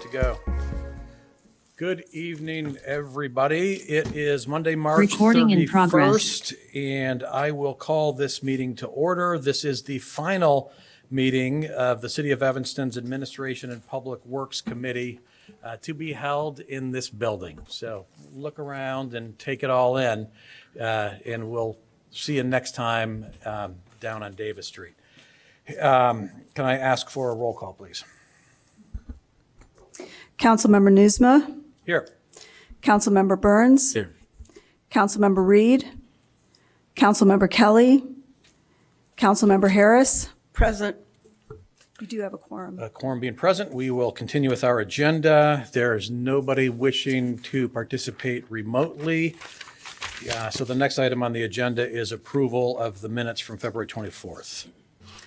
go. Good evening, everybody. It is Monday, March Recording in 31st, progress. and I will call this meeting to order. This is the final meeting of the City of Evanston's Administration and Public Works Committee to be held in this building. So look around and take it all in, and we'll see you next time down on Davis Street. Can I ask for a roll call, please? Councilmember Nieuwsma, Here. Councilmember Burns, Here. Councilmember Reed, Councilmember Kelly, Councilmember Harris. Present. You do have a quorum. Quorum being present, we will continue with our agenda. There's nobody wishing to participate remotely. So the next item on the agenda is approval of the minutes from February 24th.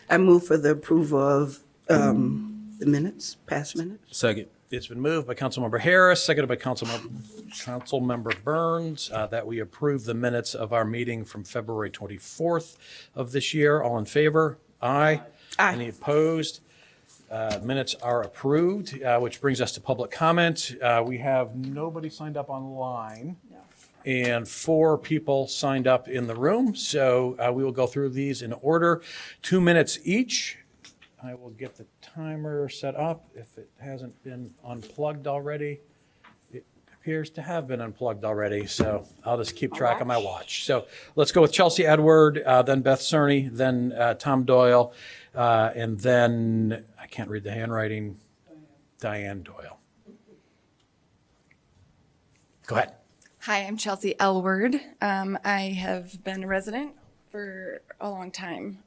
I move for the approval of the minutes, past minutes. Second. It's been moved by Councilmember Harris, seconded by Councilmember Burns, that we approve the minutes of our meeting from February 24th of this year. All in favor? Aye. Aye. Any opposed? Minutes are approved, which brings us to public comment. We have nobody signed up online and 4 people signed up in the room. So we will go through these in order, 2 minutes each. I will get the timer set up if it hasn't been unplugged already. It appears to have been unplugged already, so I'll just keep track of my watch. So let's go with Chelsea Edward, then Beth Cerny, then Tom Doyle, and then, I can't read the handwriting, Diane Doyle. Go ahead. Hi, I'm Chelsea Elward. I have been a resident for a long time.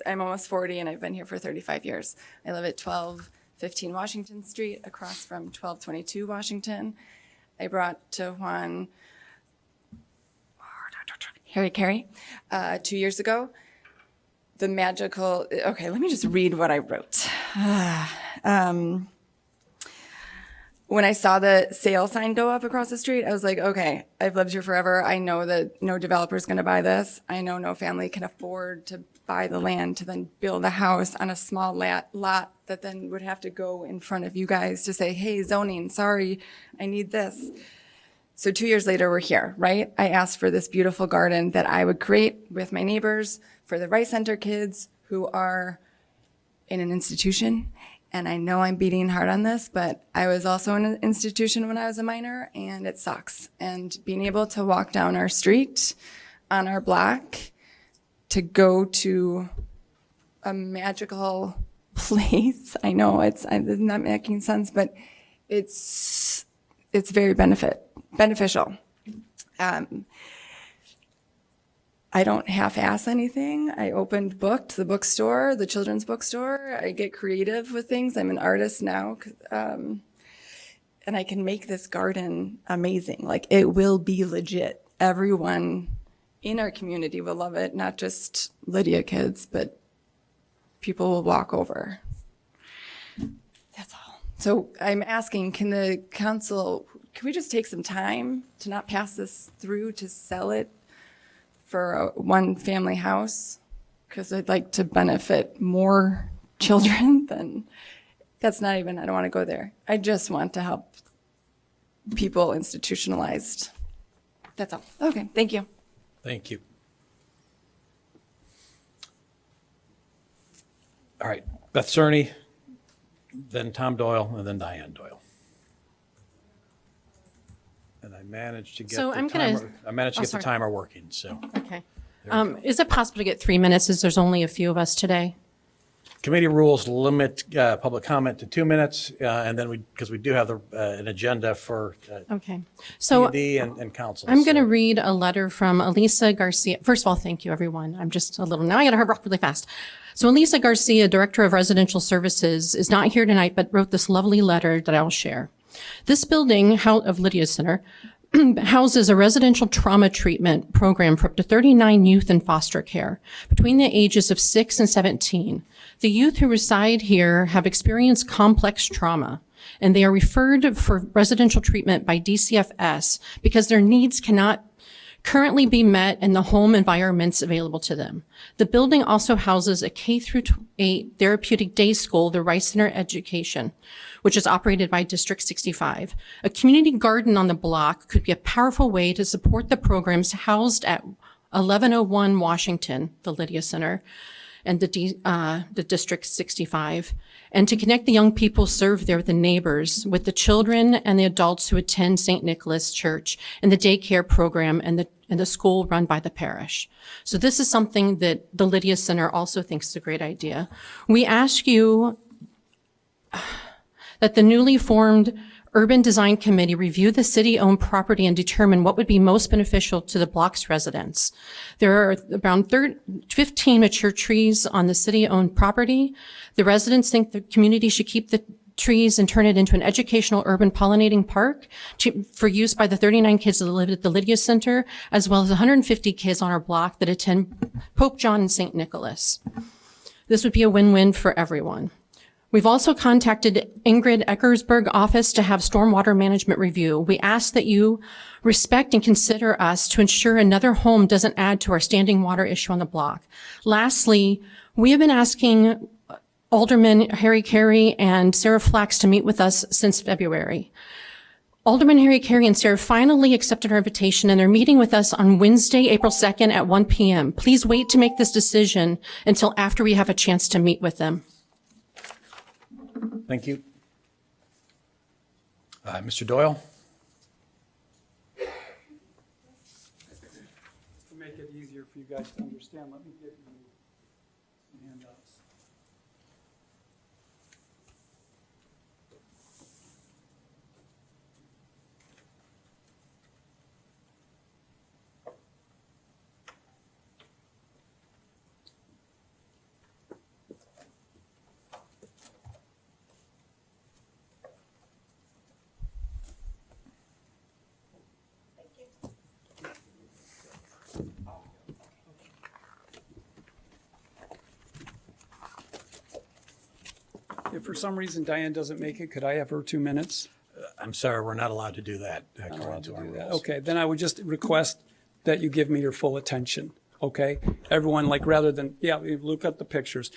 I'm almost 40 and I've been here for 35 years. I live at 1215 Washington Street across from 1222 Washington. I brought to Juan Harry Carey 2 years ago. The magical, okay, let me just read what I wrote. When I saw the sale sign go up across the street, I was like, okay, I've lived here forever. I know that no developer's going to buy this. I know no family can afford to buy the land to then build a house on a small lot that then would have to go in front of you guys to say, hey, zoning, sorry, I need this. So 2 years later, we're here, right? I asked for this beautiful garden that I would create with my neighbors for the Rice Center kids who are in an institution. And I know I'm beating hard on this, but I was also in an institution when I was a minor, and it sucks. And being able to walk down our street on our block to go to a magical place, I know it's not making sense, but it's very beneficial. I don't half-ass anything. I booked the bookstore, the children's bookstore. I get creative with things. I'm an artist now, and I can make this garden amazing. Like, it will be legit. Everyone in our community will love it, not just Lydia kids, but people will walk over. That's all. So I'm asking, can the council, can we just take some time to not pass this through to sell it for a one-family house? Because I'd like to benefit more children than, that's not even, I don't want to go there. I just want to help people institutionalized. That's all. Okay, thank you. Thank you. All right, Beth Cerny, then Tom Doyle, and then Diane Doyle. And I managed to get So the I'm gonna- timer. I managed to get the sorry. timer working, so. Okay. Is it possible to get 3 minutes, as there's only a few of us today? Committee rules limit public comment to 2 minutes, and then because we do have an agenda for Okay. So D and council. I'm going to so- read a letter from Elisa Garcia. First of all, thank you, everyone. I'm just a little, now I got to hurry up really fast. So Elisa Garcia, Director of Residential Services, is not here tonight, but wrote this lovely letter that I'll share. This building of Lydia Center houses a residential trauma treatment program for up to 39 youth in foster care between the ages of 6 and 17. The youth who reside here have experienced complex trauma, and they are referred for residential treatment by DCFS because their needs cannot currently be met in the home environments available to them. The building also houses a K-8 therapeutic day school, the Rice Center Education, which is operated by District 65. A community garden on the block could be a powerful way to support the programs housed at 1101 Washington, the Lydia Center, and the District 65, and to connect the young people served there with the neighbors, with the children and the adults who attend St. Nicholas Church, and the daycare program and the school run by the parish. So this is something that the Lydia Center also thinks is a great idea. We ask you that the newly formed Urban Design Committee review the city-owned property and determine what would be most beneficial to the block's residents. There are around 15 mature trees on the city-owned property. The residents think the community should keep the trees and turn it into an educational urban pollinating park for use by the 39 kids that live at the Lydia Center, as well as 150 kids on our block that attend Pope John and St. Nicholas. This would be a win-win for everyone. We've also contacted Ingrid Eckersberg office to have stormwater management review. We ask that you respect and consider us to ensure another home doesn't add to our standing water issue on the block. Lastly, we have been asking Alderman Harry Carey and Sarah Flax to meet with us since February. Alderman Harry Carey and Sarah finally accepted our invitation, and they're meeting with us on Wednesday, April 2nd at 1 p.m. Please wait to make this decision until after we have a chance to meet with them. Thank you. Mr. Doyle? To make it easier for you guys to understand, let me give you some handouts. If for some reason Diane doesn't make it, could I have her 2 minutes? I'm sorry, we're not allowed to do that according to our rules. Okay, then I would just request that you give me your full attention, okay? Everyone, like, rather than, look at the pictures.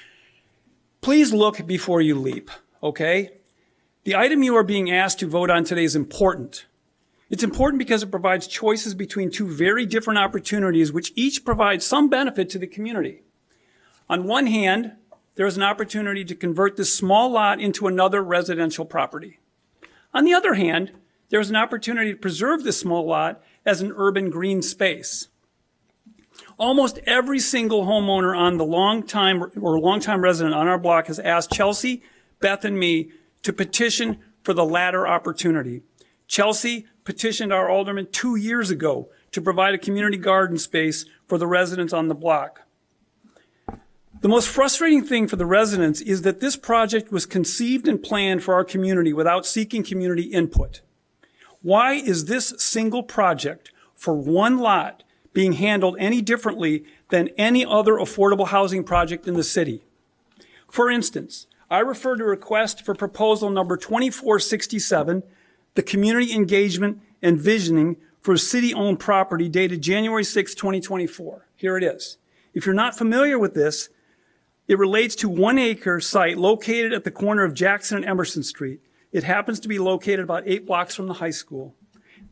Please look before you leap, okay? The item you are being asked to vote on today is important. It's important because it provides choices between two very different opportunities, which each provide some benefit to the community. On one hand, there is an opportunity to convert this small lot into another residential property. On the other hand, there is an opportunity to preserve this small lot as an urban green space. Almost every single homeowner on the longtime resident on our block has asked Chelsea, Beth, and me to petition for the latter opportunity. Chelsea petitioned our alderman 2 years ago to provide a community garden space for the residents on the block. The most frustrating thing for the residents is that this project was conceived and planned for our community without seeking community input. Why is this single project for one lot being handled any differently than any other affordable housing project in the city? For instance, I refer to request for proposal number 2467, the Community Engagement and Visioning for City-Owned Property dated January 6, 2024. Here it is. If you're not familiar with this, it relates to 1 acre site located at the corner of Jackson and Emerson Street. It happens to be located about 8 blocks from the high school.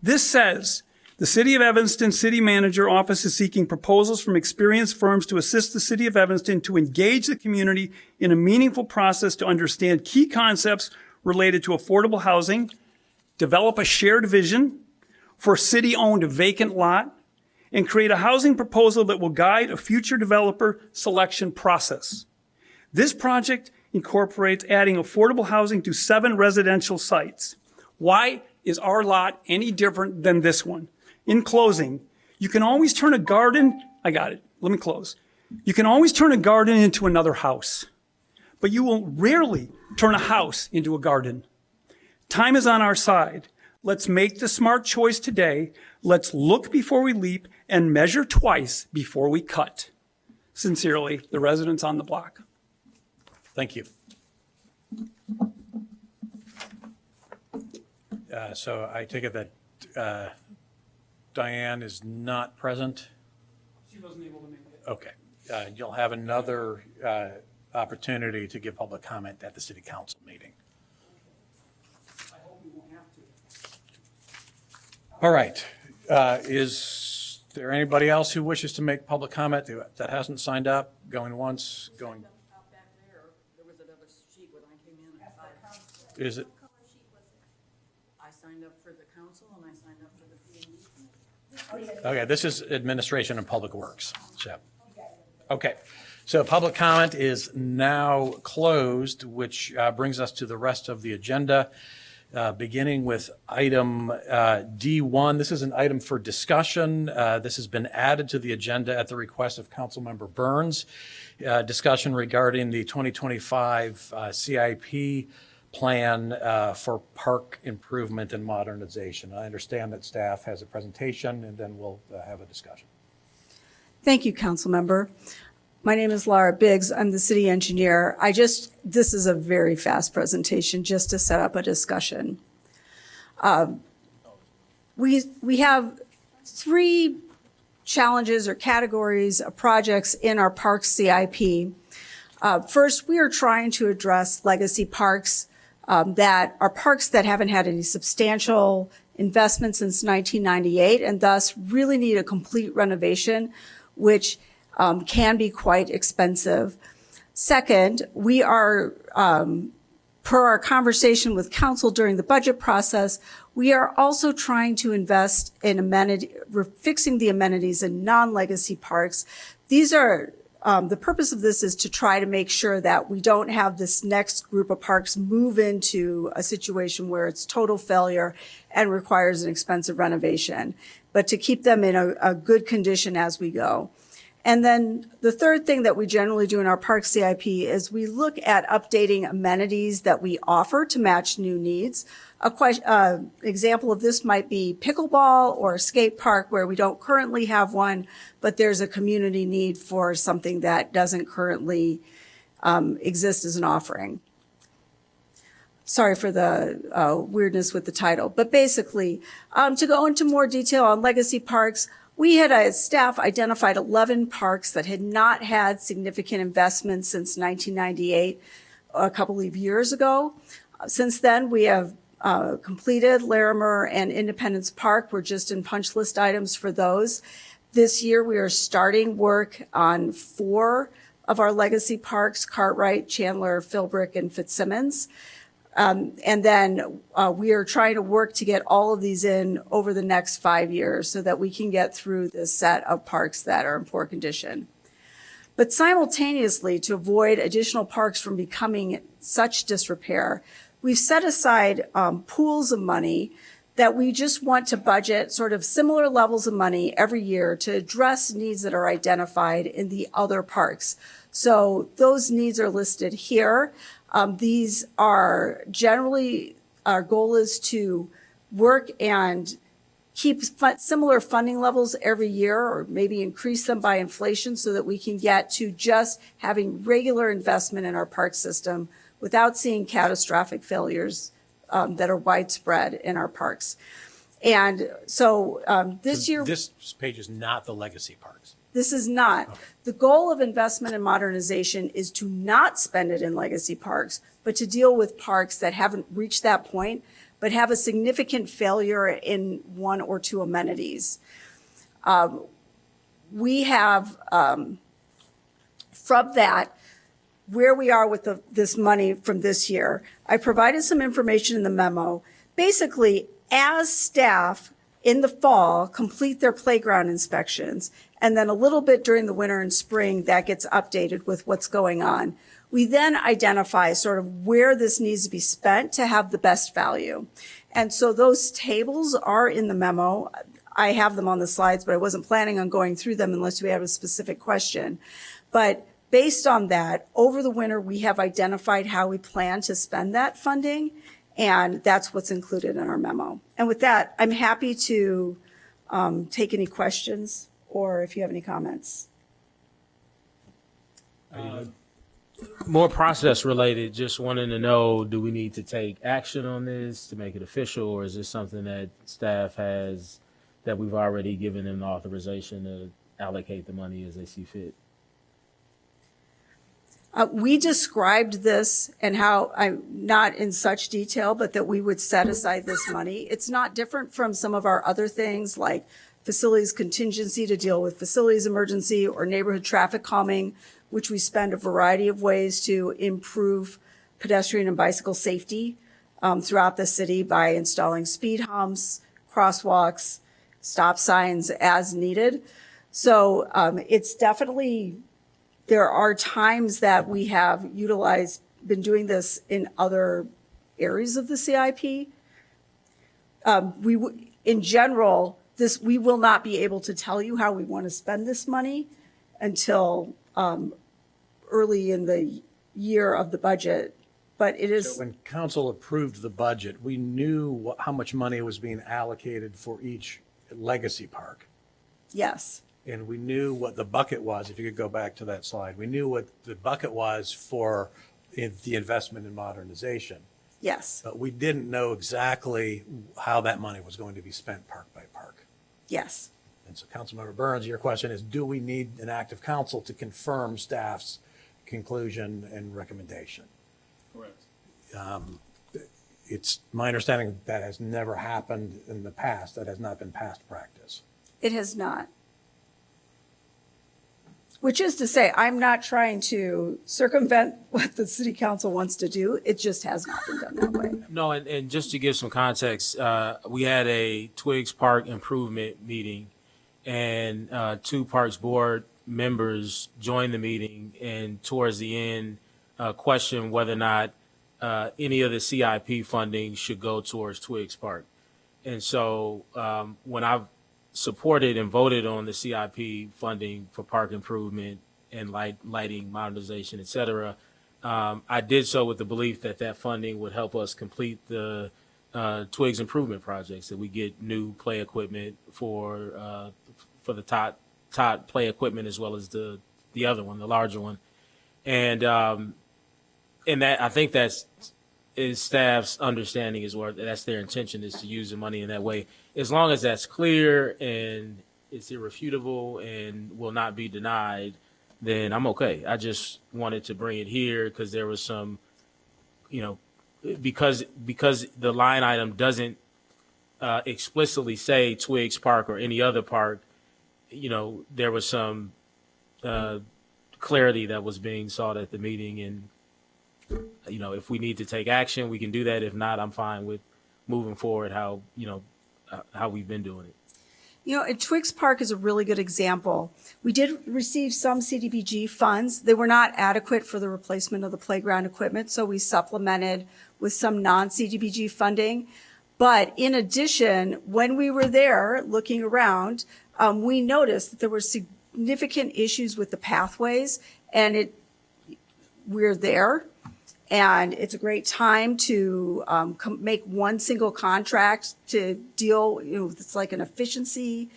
This says, the City of Evanston City Manager Office is seeking proposals from experienced firms to assist the City of Evanston to engage the community in a meaningful process to understand key concepts related to affordable housing, develop a shared vision for city-owned vacant lot, and create a housing proposal that will guide a future developer selection process. This project incorporates adding affordable housing to 7 residential sites. Why is our lot any different than this one? In closing, you can always turn a garden, let me close. You can always turn a garden into another house, but you will rarely turn a house into a garden. Time is on our side. Let's make the smart choice today. Let's look before we leap and measure twice before we cut. Sincerely, the residents on the block. Thank you. So I take it that Diane is not present. She wasn't able to make it. Okay. You'll have another opportunity to give public comment at the city council meeting. I hope we won't have to. All right. Is there anybody else who wishes to make public comment that hasn't signed up? Going once, going, Out back there, there was another sheet when I came in. is it? I signed up for the council and I signed up for the P&D. Okay, this is administration and public works. So, okay. So public comment is now closed, which brings us to the rest of the agenda, beginning with item D1. This is an item for discussion. This has been added to the agenda at the request of Councilmember Burns. Discussion regarding the 2025 CIP plan for park improvement and modernization. I understand that staff has a presentation, and then we'll have a discussion. Thank you, Councilmember. My name is Laura Biggs. I'm the city engineer. This is a very fast presentation just to set up a discussion. We have 3 challenges or categories of projects in our park CIP. First, we are trying to address legacy parks that are parks that haven't had any substantial investment since 1998 and thus really need a complete renovation, which can be quite expensive. Second, we are, per our conversation with council during the budget process, we are also trying to invest in fixing the amenities in non-legacy parks. These are, the purpose of this is to try to make sure that we don't have this next group of parks move into a situation where it's total failure and requires an expensive renovation, but to keep them in a good condition as we go. And then the third thing that we generally do in our park CIP is we look at updating amenities that we offer to match new needs. Example of this might be pickleball or a skate park where we don't currently have one, but there's a community need for something that doesn't currently exist as an offering. Sorry for the weirdness with the title, but basically, to go into more detail on legacy parks, we had, as staff, identified 11 parks that had not had significant investments since 1998, a couple of years ago. Since then, we have completed Larimer and Independence Park. We're just in punch list items for those. This year, we are starting work on 4 of our legacy parks: Cartwright, Chandler, Philbrick, and Fitzsimmons. And then we are trying to work to get all of these in over the next 5 years so that we can get through this set of parks that are in poor condition. But simultaneously, to avoid additional parks from becoming such disrepair, we've set aside pools of money that we just want to budget sort of similar levels of money every year to address needs that are identified in the other parks. So those needs are listed here. These are generally, our goal is to work and keep similar funding levels every year, or maybe increase them by inflation so that we can get to just having regular investment in our park system without seeing catastrophic failures that are widespread in our parks. And so this year— This page is not the legacy parks. This is not. Okay. The goal of investment in modernization is to not spend it in legacy parks, but to deal with parks that haven't reached that point, but have a significant failure in 1 or 2 amenities. We have, from that, where we are with this money from this year, I provided some information in the memo. Basically, as staff in the fall complete their playground inspections, and then a little bit during the winter and spring, that gets updated with what's going on. We then identify sort of where this needs to be spent to have the best value. And so those tables are in the memo. I have them on the slides, but I wasn't planning on going through them unless we have a specific question. But based on that, over the winter, we have identified how we plan to spend that funding, and that's what's included in our memo. And with that, I'm happy to take any questions or if you have any comments. More process related, just wanting to know, do we need to take action on this to make it official, or is this something that staff has that we've already given them the authorization to allocate the money as they see fit? We described this and how, not in such detail, but that we would set aside this money. It's not different from some of our other things like facilities contingency to deal with facilities emergency or neighborhood traffic calming, which we spend a variety of ways to improve pedestrian and bicycle safety throughout the city by installing speed humps, crosswalks, stop signs as needed. So it's definitely, there are times that we have been doing this in other areas of the CIP. In general, we will not be able to tell you how we want to spend this money until early in the year of the budget. But it is. So when council approved the budget, we knew how much money was being allocated for each legacy park. Yes. And we knew what the bucket was, if you could go back to that slide. We knew what the bucket was for the investment in modernization. Yes. But we didn't know exactly how that money was going to be spent park by park. Yes. And so Councilmember Burns, your question is, do we need an act of council to confirm staff's conclusion and recommendation? Correct. It's my understanding that has never happened in the past. That has not been past practice. It has not. Which is to say, I'm not trying to circumvent what the city council wants to do. It just has not been done that way. No, and just to give some context, we had a Twigs Park improvement meeting, and 2 Parks Board members joined the meeting, and towards the end, questioned whether or not any of the CIP funding should go towards Twigs Park. And so when I supported and voted on the CIP funding for park improvement and lighting, modernization, et cetera, I did so with the belief that that funding would help us complete the Twigs improvement projects, that we get new play equipment for the Tot play equipment as well as the other one, the larger one. And that, I think that's is staff's understanding as well. That's their intention, is to use the money in that way. As long as that's clear and it's irrefutable and will not be denied, then I'm okay. I just wanted to bring it here because there was some, because the line item doesn't explicitly say Twigs Park or any other park, there was some clarity that was being sought at the meeting. And, if we need to take action, we can do that. If not, I'm fine with moving forward how we've been doing it. And Twigs Park is a really good example. We did receive some CDBG funds. They were not adequate for the replacement of the playground equipment, so we supplemented with some non-CDBG funding. But in addition, when we were there looking around, we noticed that there were significant issues with the pathways, and we're there. And it's a great time to make one single contract to deal, it's like an efficiency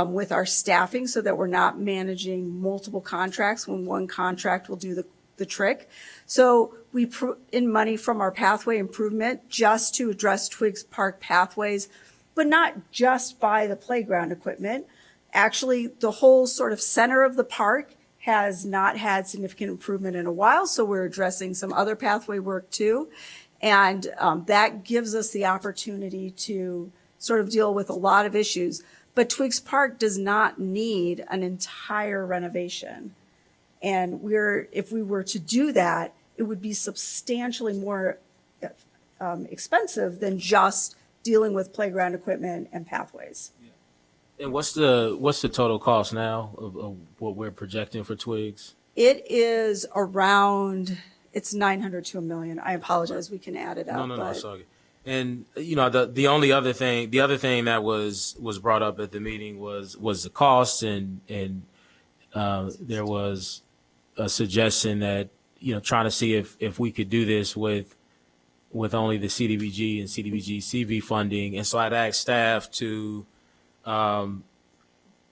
with our staffing so that we're not managing multiple contracts when one contract will do the trick. So we put in money from our pathway improvement just to address Twigs Park pathways, but not just by the playground equipment. Actually, the whole sort of center of the park has not had significant improvement in a while, so we're addressing some other pathway work too. And that gives us the opportunity to sort of deal with a lot of issues. But Twigs Park does not need an entire renovation. And if we were to do that, it would be substantially more expensive than just dealing with playground equipment and pathways. And what's the total cost now of what we're projecting for Twigs? It is around, it's 900 to $1 million. I apologize. We can add it up. No, it's okay. And the only other thing, that was brought up at the meeting was the cost, and there was a suggestion that trying to see if we could do this with only the CDBG and CDBG CV funding. And so I'd asked staff to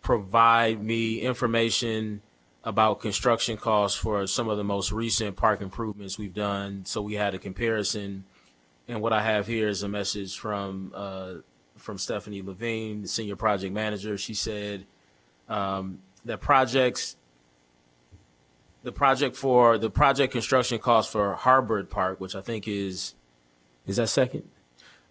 provide me information about construction costs for some of the most recent park improvements we've done, so we had a comparison. And what I have here is a message from from Stephanie Levine, the senior project manager. She said that the project construction cost for Harbord Park, which I think is that second?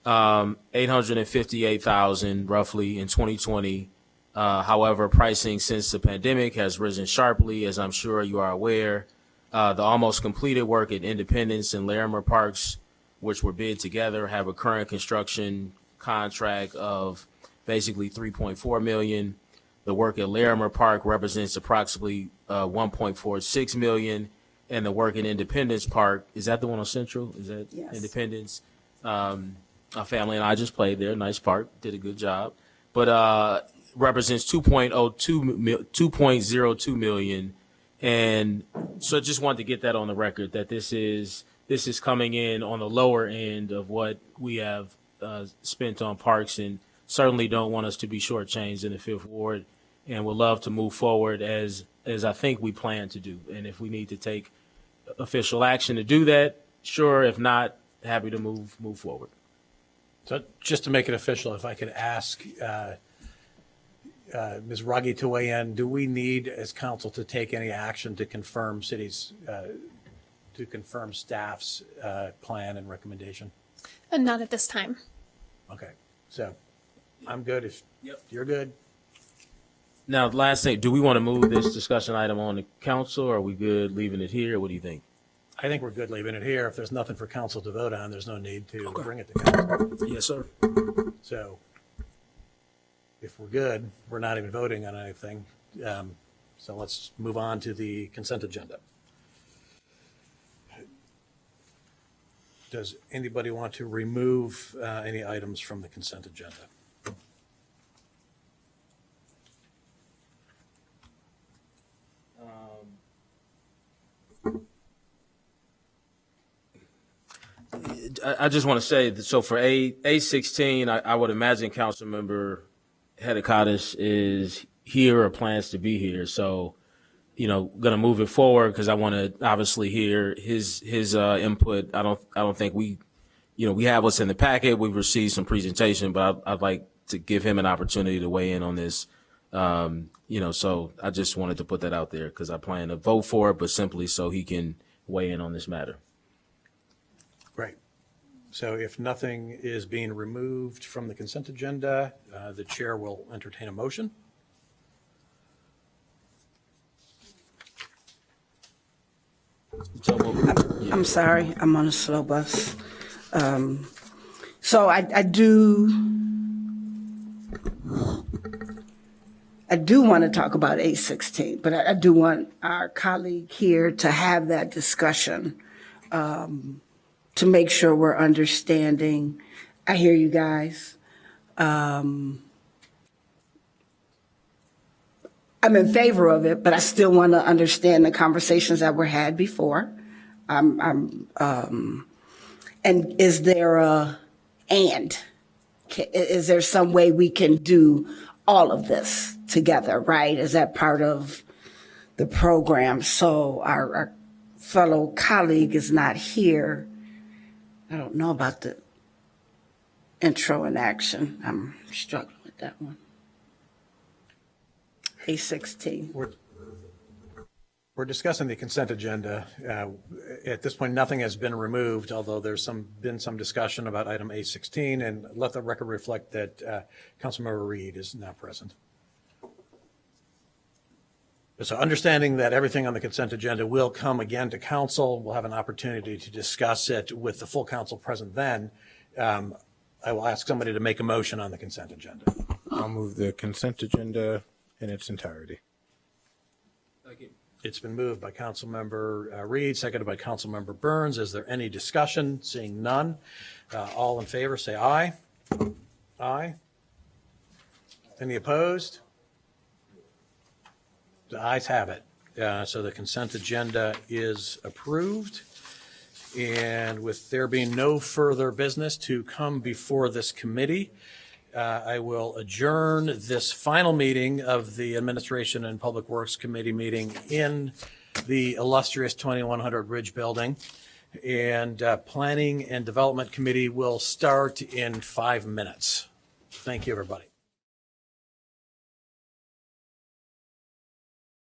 $858,000 roughly in 2020. However, pricing since the pandemic has risen sharply, as I'm sure you are aware. The almost completed work at Independence and Larimer Parks, which were bid together, have a current construction contract of basically $3.4 million. The work at Larimer Park represents approximately $1.46 million, and the work at Independence Park, is that the one on Central? Is that Yes. Independence? Our family and I just played there. Nice park, did a good job, but represents 2.02 million. And so I just wanted to get that on the record that this is coming in on the lower end of what we have spent on parks, and certainly don't want us to be shortchanged in the Fifth Ward, and would love to move forward as I think we plan to do. And if we need to take official action to do that, sure. If not, happy to move forward. So just to make it official, if I could ask Ms. Ruggie to weigh in, do we need as council to take any action to confirm staff's plan and recommendation? And not at this time. Okay, so I'm good if you're good. Now, last thing, do we want to move this discussion item on to council, or are we good leaving it here? What do you think? I think we're good leaving it here. If there's nothing for council to vote on, there's no need to bring it to council. Yes, sir. So if we're good, we're not even voting on anything. So let's move on to the consent agenda. Does anybody want to remove any items from the consent agenda? I just want to say that, so for A16, I would imagine Councilmember Hedekadis is here or plans to be here. So, going to move it forward because I want to obviously hear his input. I don't think we have what's in the packet. We've received some presentation, but I'd like to give him an opportunity to weigh in on this. So I just wanted to put that out there because I plan to vote for it, but simply so he can weigh in on this matter. Great. So if nothing is being removed from the consent agenda, the chair will entertain a motion. I'm sorry, I'm on a slow bus. So I do want to talk about A16, but I do want our colleague here to have that discussion to make sure we're understanding. I hear you guys. I'm in favor of it, but I still want to understand the conversations that were had before. And is there is there some way we can do all of this together, right? Is that part of the program? So our fellow colleague is not here. I don't know about the intro and action. I'm struggling with that one. A16. We're discussing the consent agenda. At this point, nothing has been removed, although there's been some discussion about item A16, and let the record reflect that Councilmember Reed is now present. So understanding that everything on the consent agenda will come again to council, we'll have an opportunity to discuss it with the full council present then. I will ask somebody to make a motion on the consent agenda. I'll move the consent agenda in its entirety. It's been moved by Councilmember Reed, seconded by Councilmember Burns. Is there any discussion? Seeing none. All in favor, say aye. Aye. Any opposed? The ayes have it. So the consent agenda is approved. And with there being no further business to come before this committee, I will adjourn this final meeting of the Administration and Public Works Committee meeting in the illustrious 2100 Ridge Building. And Planning and Development Committee will start in 5 minutes. Thank you, everybody.